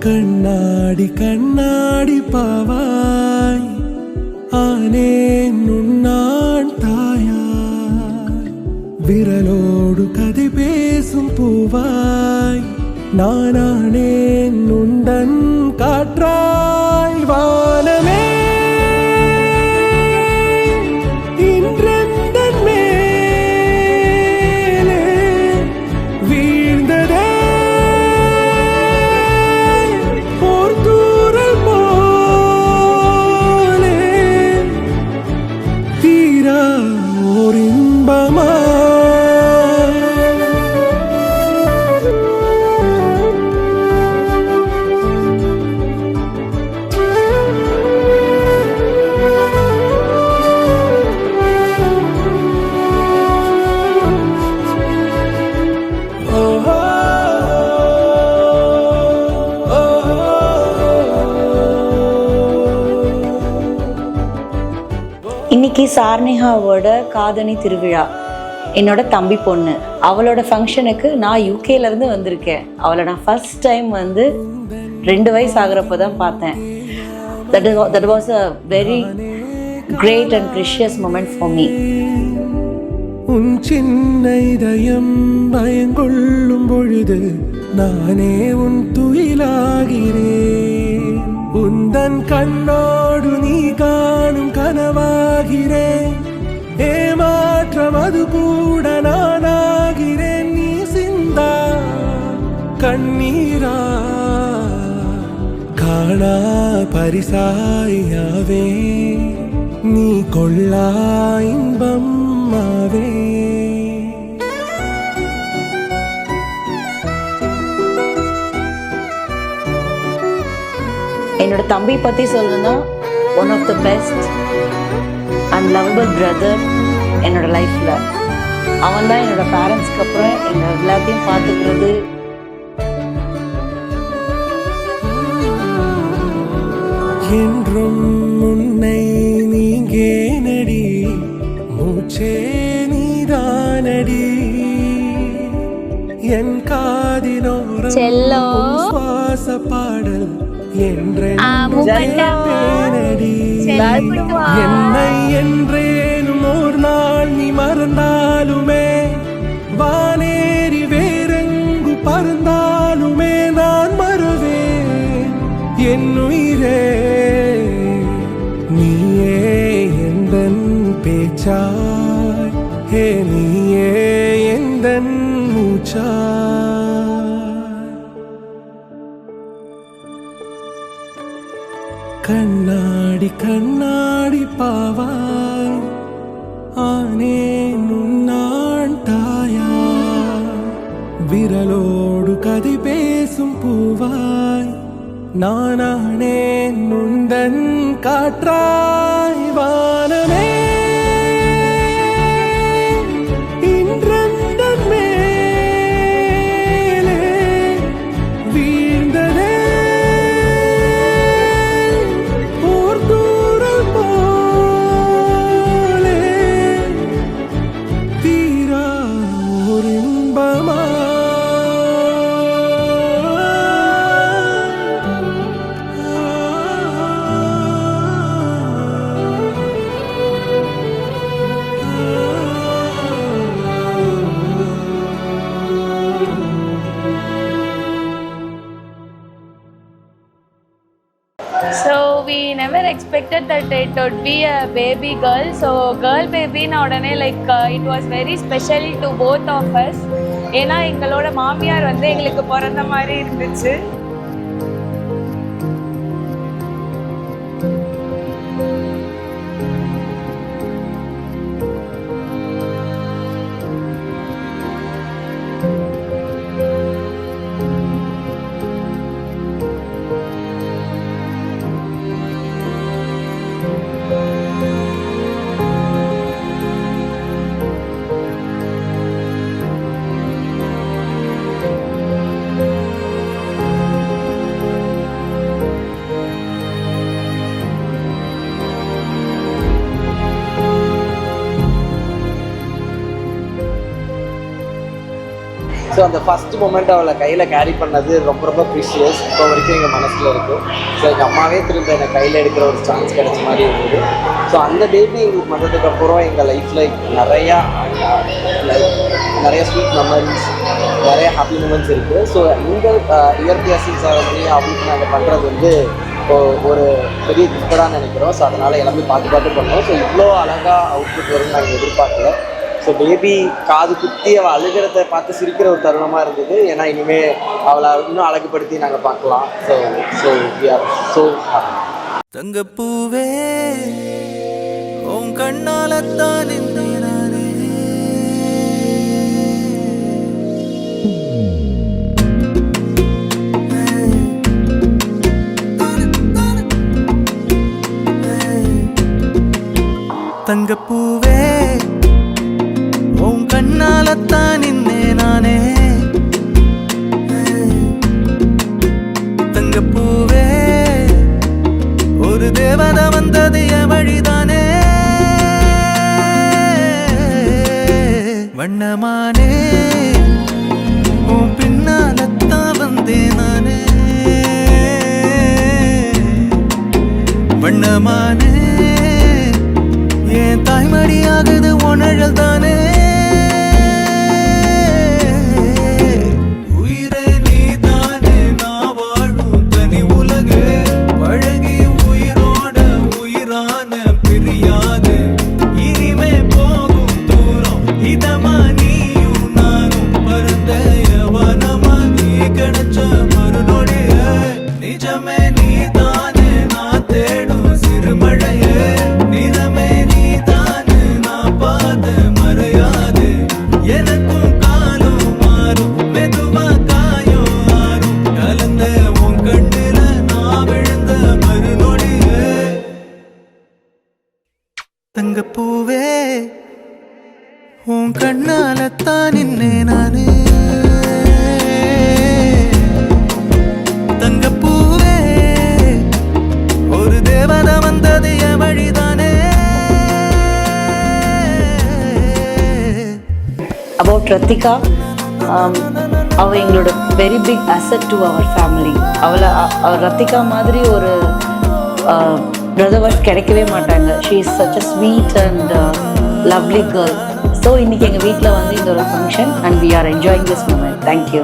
கண்ணாடி கண்ணாடி பாவாய் ஆனேன் உன்னான் தாயாய் விரலோடு கதை பேசும் பூவாய் நானானேன் உந்தன் காற்றாய் வானமே இன்றெந்தன் மேலே வீழ்ந்ததே ஓர் தூறல் போலே தீரா ஓர் இன்பமா இன்னைக்கு சார்னிகாவோட காதணி திருவிழா. என்னோட தம்பி பொண்ணு, அவளோட ஃபங்க்ஷனுக்கு நான் யூகேலேருந்து வந்திருக்கேன். அவளை நான் ஃபர்ஸ்ட் டைம் 2 வயசு ஆகிறப்போ தான் பார்த்தேன். That was a very great and precious moment for me. உன் சின்ன இதயம் பயங்கொள்ளும் பொழுது நானே உன் துயிலாகிறேன். உந்தன் கண்ணோடு நீ காணும் கனவாகிறேன். ஏமாற்றம் அது கூட நானாகிறேன். நீ சிந்தா கண்ணீரா காணா பரிசாயாவே நீ கொள்ளா இன்பம் ஆவே. என்னோட தம்பி பற்றி சொல்லணும்னா one of the best and lovable brother என்னோட லைஃப்பில். அவன் தான் என்னோட பேரண்ட்ஸ்க்கு அப்புறம் எங்கள் எல்லாத்தையும் பார்த்துக்கிறது. என்றும் உன்னை நீங்கே நடி மூச்சே நீதானடி என் காதினோரம் சுவாச பாடல் என்றேனடி. என்னை என்றேனும் ஒரு நாள் நீ மறந்தாலுமே வானேறி வேறெங்கு பறந்தாலுமே நான் மறவேன் என் உயிரே. நீயே எந்தன் பேச்சாய் ஹே நீயே எந்தன் மூச்சாய். கண்ணாடி கண்ணாடி பாவாய் ஆனேன் உன்னான் தாயாய் விரலோடு கதை பேசும் பூவாய் நானானேன் உந்தன் காற்றாய் வானமே இன்றெந்தன் மேலே வீழ்ந்ததே ஓர் தூறல் போலே தீரா ஓர் இன்பமா. So we never expected that it would be a baby girl. So girl baby na udane it was very special to both of us. ஏன்னா எங்களோட மாமியார் எங்களுக்கு பிறந்த மாதிரி இருந்துச்சு. ஸோ அந்த ஃபஸ்ட் மூமெண்ட் அவளை கையில் கேரி பண்ணது ரொம்ப ரொம்ப ப்ரீஷியஸ். இப்போ வரைக்கும் எங்கள் மனசில் இருக்குது. ஸோ எங்கள் அம்மாவே திரும்ப என்னை கையில் எடுக்கிற ஒரு சான்ஸ் கிடைச்ச மாதிரி இருந்தது. ஸோ அந்த பேபி எங்களுக்கு வந்ததுக்கப்புறம் எங்கள் லைஃப்பில் நிறையா ஸ்வீட் மெமரிஸ், நிறைய ஹாப்பி மூமெண்ட்ஸ் இருக்குது. ஸோ இந்த இயற்கையாசின் சாதனை அவங்களுக்கு நாங்கள் பண்ணுறது வந்து ஒரு பெரிய கிஃப்டடாக நினைக்கிறோம். ஸோ அதனால் எல்லாமே பார்த்து பண்ணோம். ஸோ இவ்வளோ அழகாக அவுட்புட் வரும்னு நாங்கள் எதிர்பார்க்கல. ஸோ பேபி காது குத்தி அவள் அழுகிறத பார்த்து சிரிக்கிற ஒரு தருணமாக இருந்தது. ஏன்னா இனிமேல் அவளை இன்னும் அழகுபடுத்தி நாங்கள் பார்க்கலாம். So we are so happy. தங்கப்பூவே உன் கண்ணாலத்தான் நானே தங்கப்பூவே உன் கண்ணாலத்தான் நானே தங்கப்பூவே ஒரு தேவதை வந்தது என் வழிதானே வண்ணமானே உன் பின்னாலத்தான் வந்தேன் நானே வண்ணமானே என் தாய்மடியாகுது உணழல் தானே உயிரே நீ தானே நான் வாழும் தனி உலகு பழகி உயிரோட உயிரான பிரியாது இனிமே போகும் தூரம் இதமா நீயும் நானும் பரந்த யவனமா நீ கிடைச்ச மறுநொடிய நிஜமே நீ தானே நான் தேடும் சிறுமழையே நிறமே நீ தானே நான் பார்த்த மறையாது எனக்கும் காலம் மாறும் மெதுவா காயம் ஆறும் கலந்த உன் கண்ணுல நான் விழுந்த மறுநொடியே தங்கப்பூவே உன் கண்ணாலத்தான் நின்னே நானே தங்கப்பூவே ஒரு தேவதை வந்தது என் வழிதானே. அபவுட் ரத்திகா, அவள் எங்களோட very big asset to our family. Rathika மாதிரி ஒரு பிரதர் ஒய்ஃப் கிடைக்கவே மாட்டாங்க. She is such a sweet and lovely girl. So இன்றைக்கி எங்கள் வீட்டில் வந்து இந்த ஒரு function and we are enjoying this moment. Thank you.